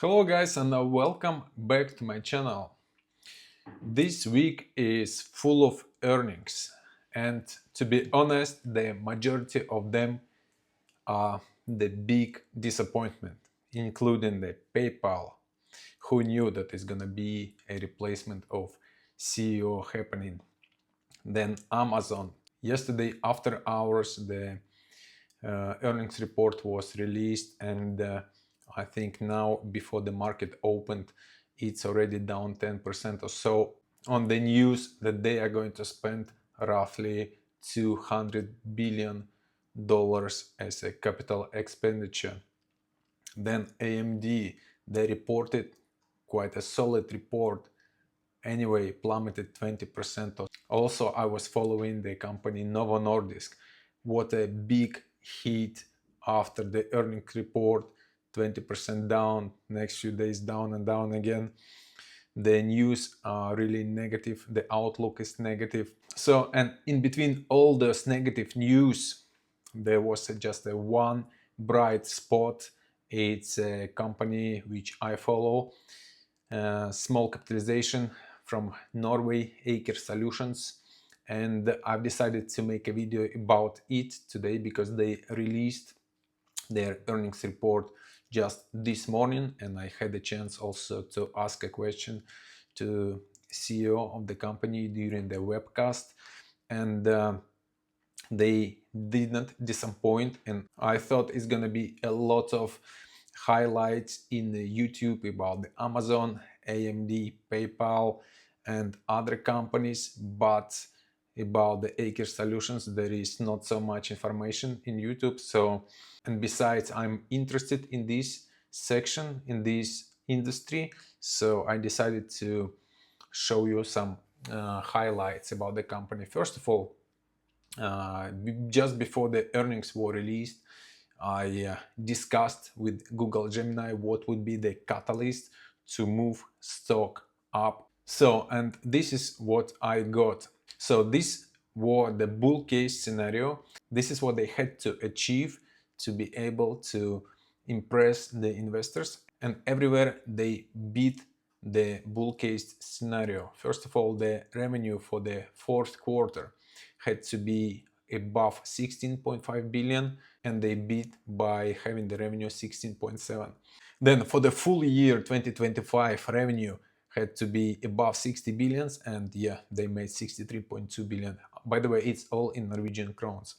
Hello guys and welcome back to my channel. This week is full of earnings and to be honest, the majority of them are the big disappointment, including the PayPal. Who knew that it's gonna be a replacement of CEO happening? Then Amazon. Yesterday after hours the earnings report was released and I think now before the market opened it's already down 10% or so on the news that they are going to spend roughly $200 billion as a capital expenditure. Then AMD, they reported quite a solid report, anyway plummeted 20%. Also I was following the company Novo Nordisk. What a big hit after the earnings report, 20% down, next few days down and down again. The news are really negative, the outlook is negative. So, and in between all those negative news, there was just a one bright spot. It's a company which I follow, small capitalization from Norway, Aker Solutions. And I've decided to make a video about it today because they released their earnings report just this morning and I had the chance also to ask a question to CEO of the company during the webcast, and they didn't disappoint, and I thought it's gonna be a lot of highlights in the YouTube about the Amazon, AMD, PayPal and other companies, but about the Aker Solutions there is not so much information in YouTube. So, and besides I'm interested in this section, in this industry, so I decided to show you some highlights about the company. First of all, just before the earnings were released, I discussed with Google Gemini what would be the catalyst to move stock up. So, and this is what I got. So this was the bull case scenario. This is what they had to achieve to be able to impress the investors, and everywhere they beat the bull case scenario. First of all, the revenue for the fourth quarter had to be above 16.5 billion and they beat by having the revenue 16.7. Then for the full year 2025, revenue had to be above 60 billions and yeah, they made 63.2 billion. By the way, it's all in Norwegian crowns.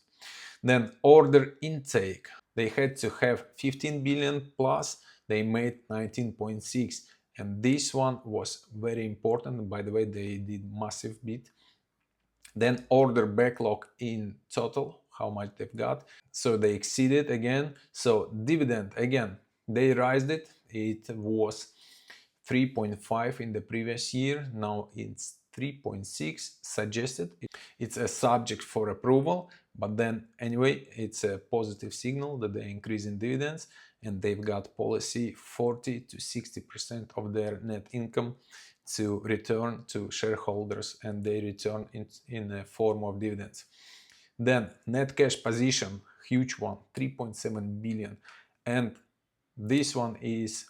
Then order intake, they had to have 15 billion plus, they made 19.6, and this one was very important. By the way, they did massive beat. Then order backlog in total, how much they've got, so they exceeded again. So dividend, again they raised it. It was 3.5 in the previous year, now it's 3.6 suggested. It's a subject for approval, but then anyway it's a positive signal that they're increasing dividends, and they've got policy 40 to 60% of their net income to return to shareholders, and they return in a form of dividends. Then net cash position, huge one, 3.7 billion, and this one is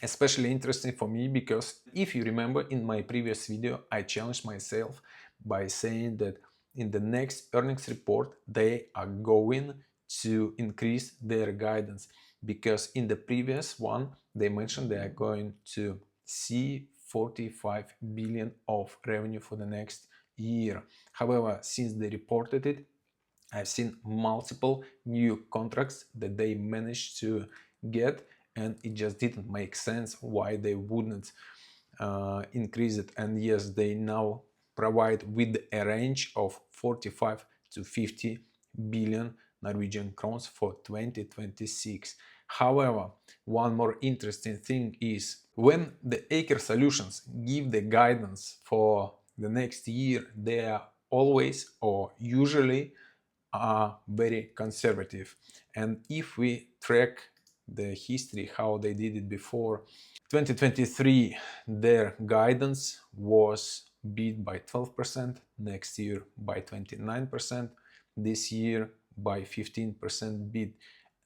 especially interesting for me because if you remember in my previous video I challenged myself by saying that in the next earnings report they are going to increase their guidance, because in the previous one they mentioned they are going to see 45 billion of revenue for the next year. However, since they reported it, I've seen multiple new contracts that they managed to get, and it just didn't make sense why they wouldn't increase it. And yes, they now provide with a range of 45 to 50 billion Norwegian crowns for 2026. However, one more interesting thing is when the Aker Solutions give the guidance for the next year, they are always or usually are very conservative. And if we track the history how they did it before, 2023 their guidance was beat by 12%, next year by 29%, this year by 15% beat.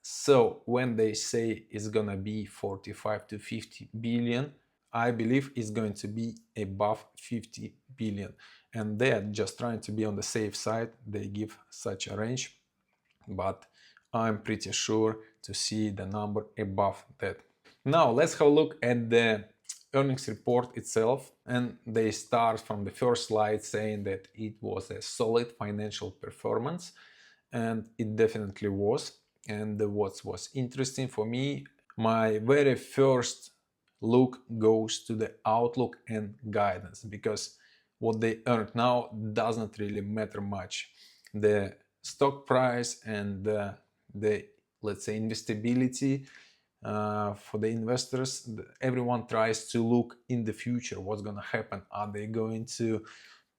So when they say it's gonna be 45 to 50 billion, I believe it's going to be above 50 billion. And they're just trying to be on the safe side. They give such a range, but I'm pretty sure to see the number above that. Now let's have a look at the earnings report itself, and they start from the first slide saying that it was a solid financial performance, and it definitely was. And what was interesting for me, my very first look goes to the outlook and guidance, because what they earned now doesn't really matter much. The stock price and the let's say investability for the investors, everyone tries to look in the future, what's going to happen, are they going to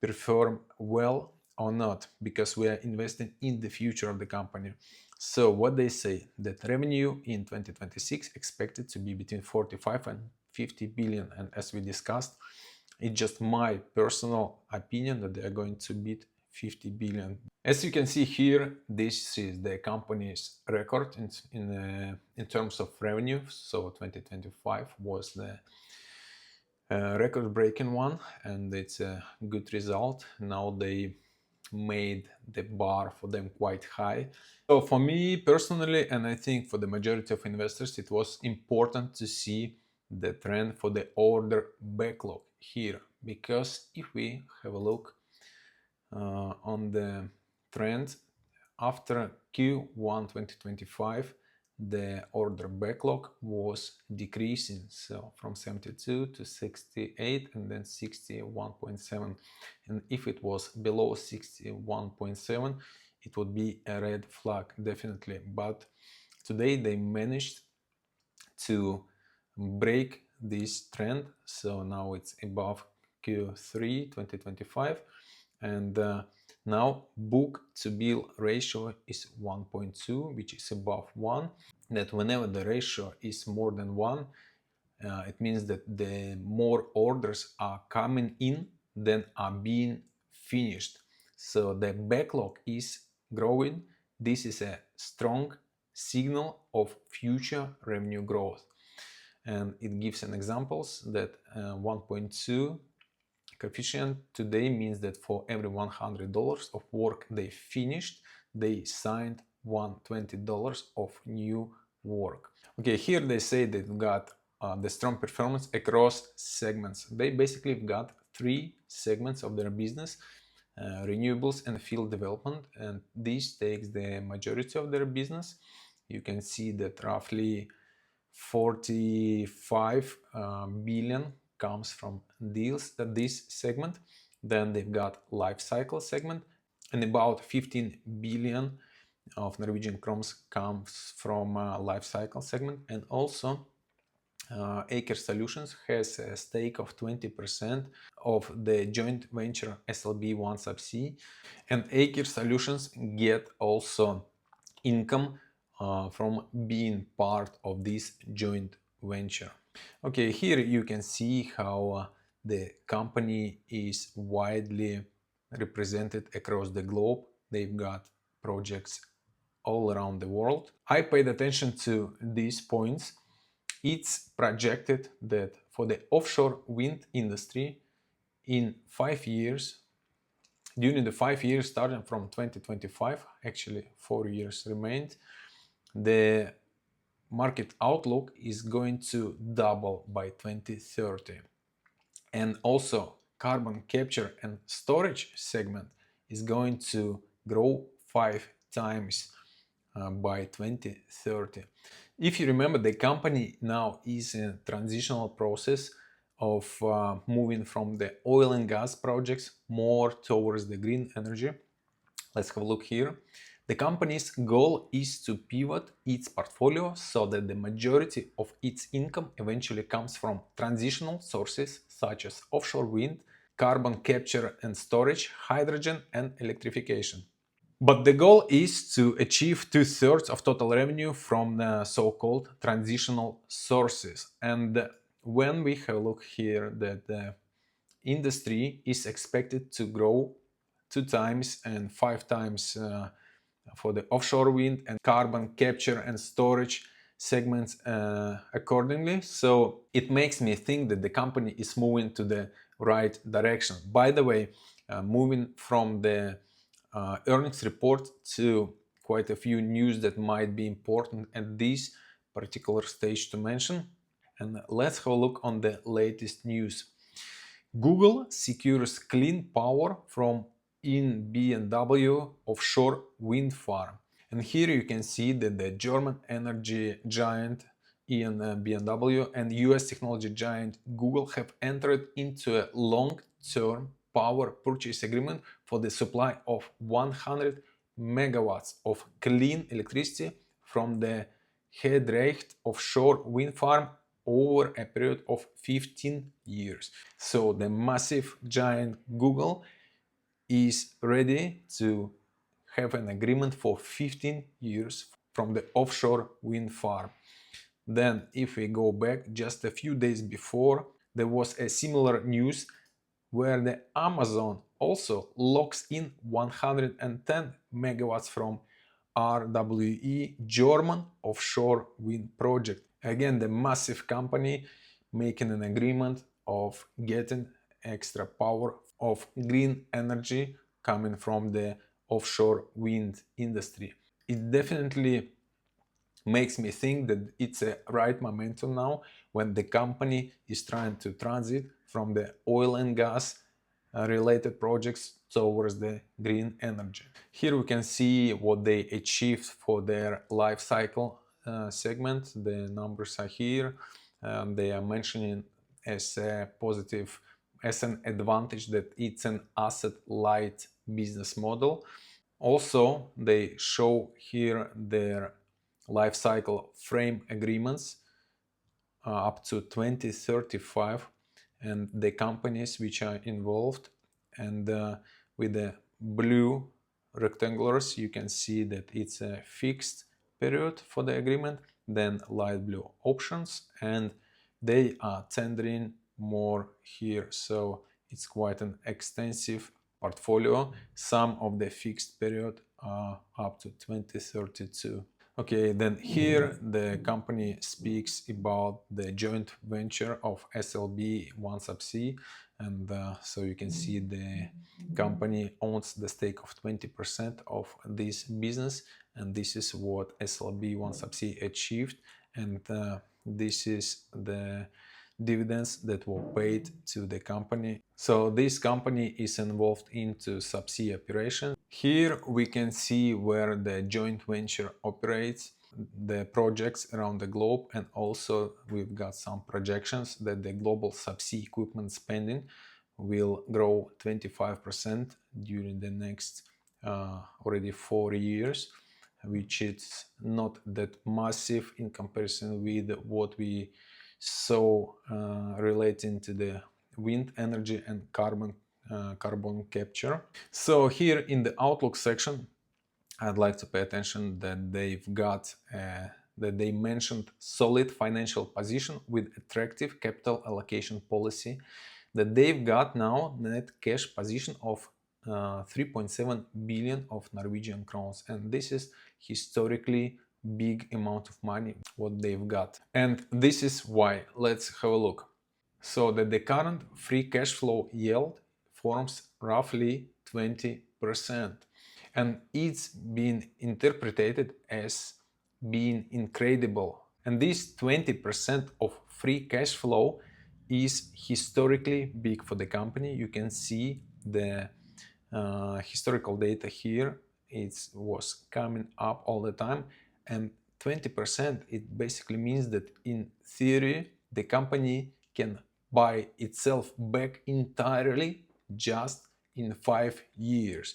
perform well or not, because we are investing in the future of the company. So what they say, that revenue in 2026 expected to be between 45 and 50 billion, and as we discussed, it's just my personal opinion that they are going to beat 50 billion. As you can see here, this is the company's record in terms of revenue. So 2025 was the record-breaking one, and it's a good result. Now they made the bar for them quite high. So for me personally, and I think for the majority of investors, it was important to see the trend for the order backlog here, because if we have a look on the trend after Q1 2025, the order backlog was decreasing, so from 72 to 68 and then 61.7, and if it was below 61.7 it would be a red flag, definitely. But today they managed to break this trend, so now it's above Q3 2025, and now book to bill ratio is 1.2, which is above 1. That whenever the ratio is more than 1, it means that the more orders are coming in than are being finished. So the backlog is growing. This is a strong signal of future revenue growth. And it gives an examples that 1.2 coefficient today means that for every $100 of work they finished, they signed $120 of new work. Okay, here they say they've got the strong performance across segments. They basically got 3 segments of their business, renewables and field development, and this takes the majority of their business. You can see that roughly 45 billion comes from deals that this segment. Then they've got life cycle segment, and about 15 billion of Norwegian crowns comes from life cycle segment. And also Aker Solutions has a stake of 20% of the joint venture SLB1 Subsea, and Aker Solutions get also income from being part of this joint venture. Okay, here you can see how the company is widely represented across the globe. They've got projects all around the world. I paid attention to these points. It's projected that for the offshore wind industry in 5 years, during the 5 years starting from 2025, actually 4 years remained, the market outlook is going to double by 2030. And also carbon capture and storage segment is going to grow 5 times by 2030. If you remember, the company now is in a transitional process of moving from the oil and gas projects more towards the green energy. Let's have a look here. The company's goal is to pivot its portfolio so that the majority of its income eventually comes from transitional sources such as offshore wind, carbon capture and storage, hydrogen, and electrification. But the goal is to achieve 2/3 of total revenue from the so-called transitional sources. And when we have a look here, that the industry is expected to grow 2 times and 5 times for the offshore wind and carbon capture and storage segments accordingly. So it makes me think that the company is moving to the right direction. By the way, moving from the earnings report to quite a few news that might be important at this particular stage to mention. And let's have a look on the latest news. Google secures clean power from in BMW offshore wind farm. And here you can see that the German energy giant in BMW and US technology giant Google have entered into a long-term power purchase agreement for the supply of 100 megawatts of clean electricity from the He Dreiht offshore wind farm over a period of 15 years. So the massive giant Google is ready to have an agreement for 15 years from the offshore wind farm. Then if we go back just a few days before, there was a similar news where the Amazon also locks in 110 megawatts from RWE German offshore wind project. Again, the massive company making an agreement of getting extra power of green energy coming from the offshore wind industry. It definitely makes me think that it's a right momentum now when the company is trying to transit from the oil and gas related projects towards the green energy. Here we can see what they achieved for their life cycle segment. The numbers are here. They are mentioning as a positive, as an advantage that it's an asset light business model. Also, they show here their life cycle frame agreements up to 2035 and the companies which are involved. And with the blue rectangulars, you can see that it's a fixed period for the agreement, then light blue options, and they are tendering more here. So it's quite an extensive portfolio. Some of the fixed period are up to 2032. Okay, then here the company speaks about the joint venture of SLB OneSubsea, and so you can see the company owns the stake of 20% of this business, and this is what SLB OneSubsea achieved, and this is the dividends that were paid to the company. So this company is involved into subsea operations. Here we can see where the joint venture operates, the projects around the globe, and also we've got some projections that the global subsea equipment spending will grow 25% during the next already 4 years, which is not that massive in comparison with what we saw relating to the wind energy and carbon capture. So here in the outlook section, I'd like to pay attention that they mentioned solid financial position with attractive capital allocation policy, that they've got now net cash position of 3.7 billion of Norwegian crowns, and this is historically big amount of money what they've got. And this is why. Let's have a look. So that the current free cash flow yield forms roughly 20%, and it's been interpreted as being incredible. And this 20% of free cash flow is historically big for the company. You can see the historical data here. It was coming up all the time, and 20%, it basically means that in theory the company can buy itself back entirely just in 5 years.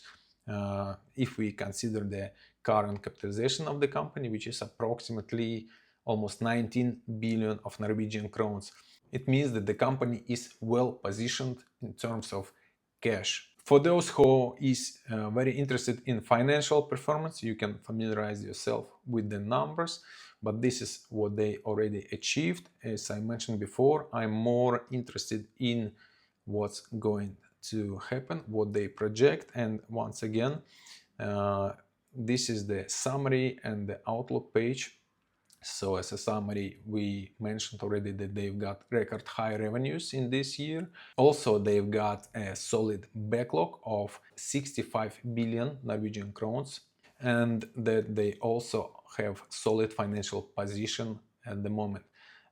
If we consider the current capitalization of the company, which is approximately almost 19 billion of Norwegian crowns, it means that the company is well positioned in terms of cash. For those who is very interested in financial performance, you can familiarize yourself with the numbers, but this is what they already achieved. As I mentioned before, I'm more interested in what's going to happen, what they project, and once again, this is the summary and the outlook page. So as a summary, we mentioned already that they've got record high revenues in this year. Also, they've got a solid backlog of 65 billion Norwegian crowns, and that they also have solid financial position at the moment.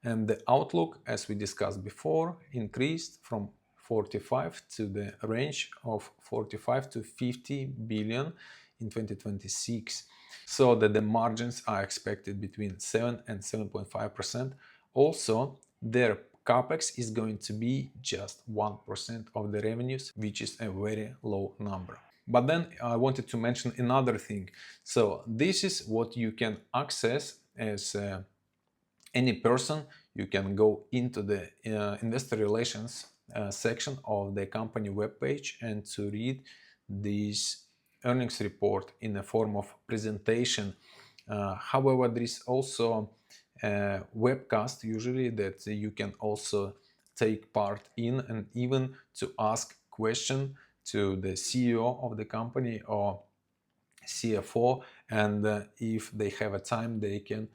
And the outlook, as we discussed before, increased from 45 to the range of 45 to 50 billion in 2026, so that the margins are expected between 7 and 7.5%. Also, their capex is going to be just 1% of the revenues, which is a very low number. But then I wanted to mention another thing. So this is what you can access as any person. You can go into the investor relations section of the company webpage and to read this earnings report in a form of presentation. However, there is also a webcast usually that you can also take part in, and even to ask question to the CEO of the company or CFO, and if they have a time, they can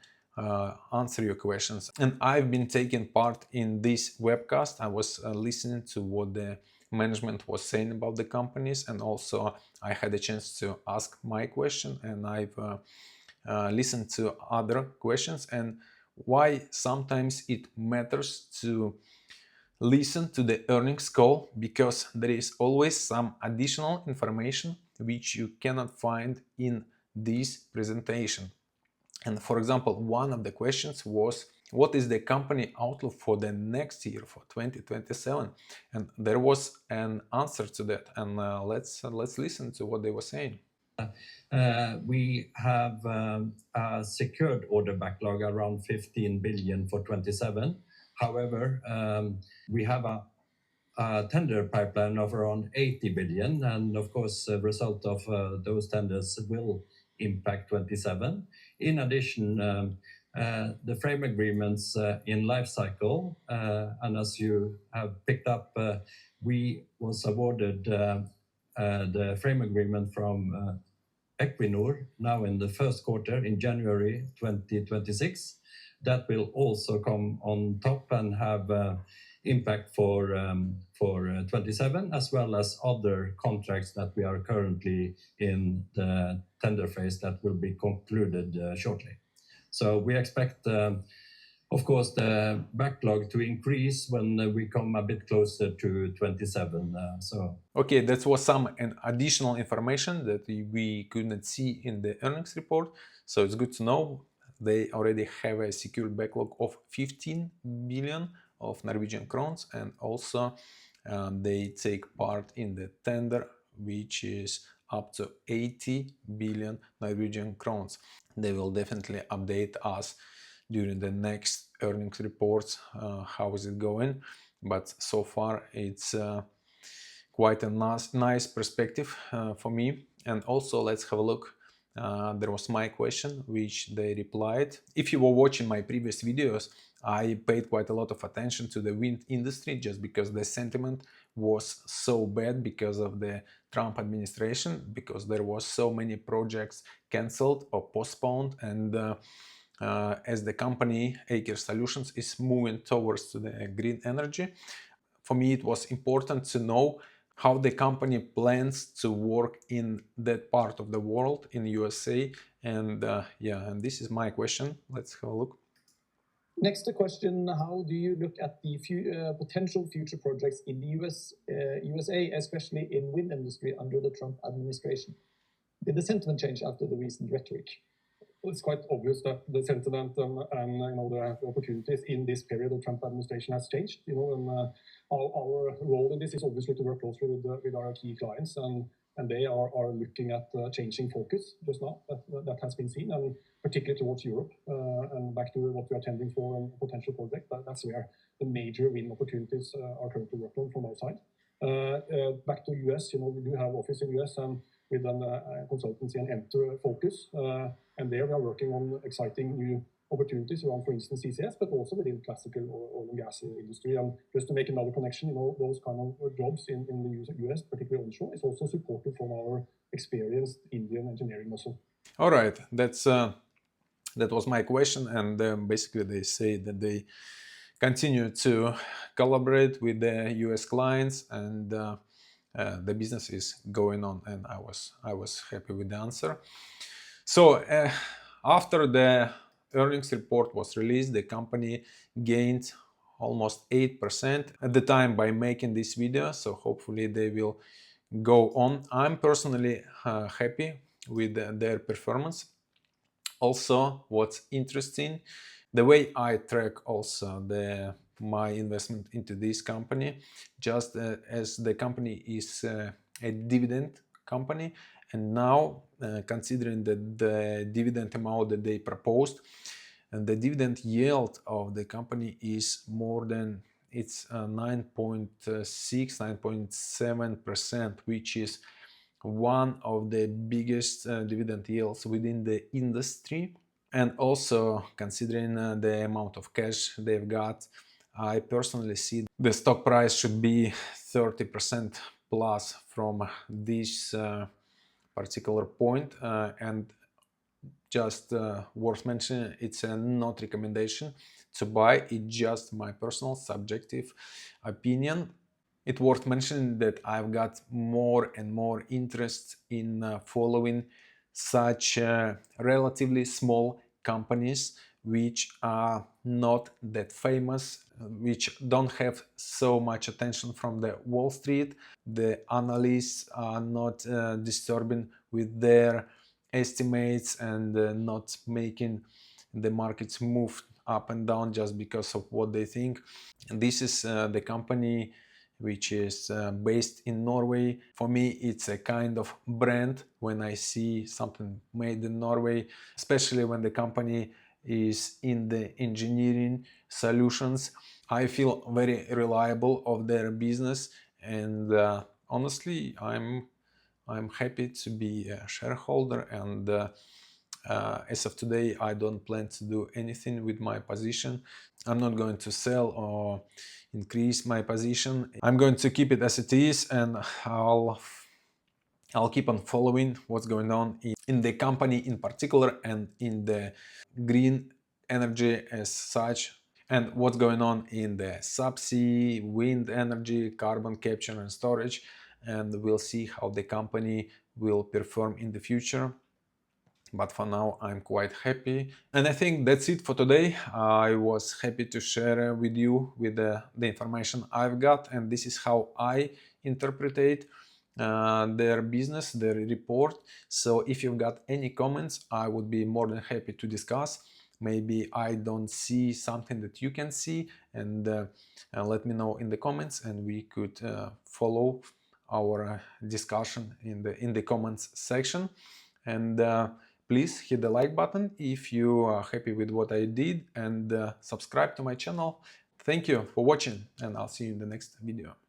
answer your questions. And I've been taking part in this webcast. I was listening to what the management was saying about the companies, and also I had a chance to ask my question, and I've listened to other questions, and why sometimes it matters to listen to the earnings call, because there is always some additional information which you cannot find in this presentation. And for example, one of the questions was, what is the company outlook for the next year, for 2027? And there was an answer to that, and let's listen to what they were saying. We have a secured order backlog around 15 billion for 27. However, we have a tender pipeline of around 80 billion, and of course, the result of those tenders will impact 27. In addition, the frame agreements in life cycle, and as you have picked up, we was awarded the frame agreement from Equinor now in the first quarter in January 2026. That will also come on top and have impact for 27, as well as other contracts that we are currently in the tender phase that will be concluded shortly. So we expect, of course, the backlog to increase when we come a bit closer to 27. Okay, that was some additional information that we couldn't see in the earnings report. So it's good to know they already have a secured backlog of 15 billion of Norwegian crowns, and also they take part in the tender, which is up to 80 billion Norwegian crowns. They will definitely update us during the next earnings reports how is it going, but so far it's quite a nice perspective for me. And also, let's have a look. There was my question, which they replied. If you were watching my previous videos, I paid quite a lot of attention to the wind industry, just because the sentiment was so bad because of the Trump administration, because there was so many projects cancelled or postponed, and as the company Aker Solutions is moving towards to the green energy, for me it was important to know how the company plans to work in that part of the world, in USA. And and this is my question. Let's have a look. Next question, how do you look at the potential future projects in the USA, especially in wind industry under the Trump administration? Did the sentiment change after the recent rhetoric? Well, it's quite obvious that the sentiment and the opportunities in this period of Trump administration has changed. And our role in this is obviously to work closely with our key clients, and they are looking at changing focus just now. That has been seen, and particularly towards Europe, and back to what we are tending for and potential projects. That's where the major wind opportunities are currently worked on from our side. Back to US, we do have office in US and with a consultancy and enter focus, and there we are working on exciting new opportunities around, for instance, CCS, but also within classical oil and gas industry. And just to make another connection, those kind of jobs in the US, particularly onshore, is also supported from our experienced Indian engineering muscle. All right, that was my question, and basically they say that they continue to collaborate with the US clients, and the business is going on, and I was happy with the answer. So after the earnings report was released, the company gained almost 8% at the time by making this video, so hopefully they will go on. I'm personally happy with their performance. Also, what's interesting, the way I track also my investment into this company, just as the company is a dividend company, and now considering the dividend amount that they proposed, and the dividend yield of the company is more than, it's 9.6 9.7%, which is one of the biggest dividend yields within the industry. And also considering the amount of cash they've got, I personally see the stock price should be 30% plus from this particular point. And just worth mentioning, it's a not recommendation to buy, it's just my personal subjective opinion. It's worth mentioning that I've got more and more interest in following such relatively small companies which are not that famous, which don't have so much attention from the Wall Street. The analysts are not disturbing with their estimates and not making the markets move up and down just because of what they think. And this is the company which is based in Norway. For me, it's a kind of brand when I see something made in Norway, especially when the company is in the engineering solutions. I feel very reliable of their business, and honestly, I'm happy to be a shareholder, and as of today, I don't plan to do anything with my position. I'm not going to sell or increase my position. I'm going to keep it as it is, and I'll keep on following what's going on in the company in particular and in the green energy as such, and what's going on in the subsea, wind energy, carbon capture and storage, and we'll see how the company will perform in the future. But for now, I'm quite happy. And I think that's it for today. I was happy to share with you with the information I've got, and this is how I interpret their business, their report. So if you've got any comments, I would be more than happy to discuss. Maybe I don't see something that you can see, and let me know in the comments, and we could follow our discussion in the comments section. And please hit the like button if you are happy with what I did, and subscribe to my channel. Thank you for watching, and I'll see you in the next video.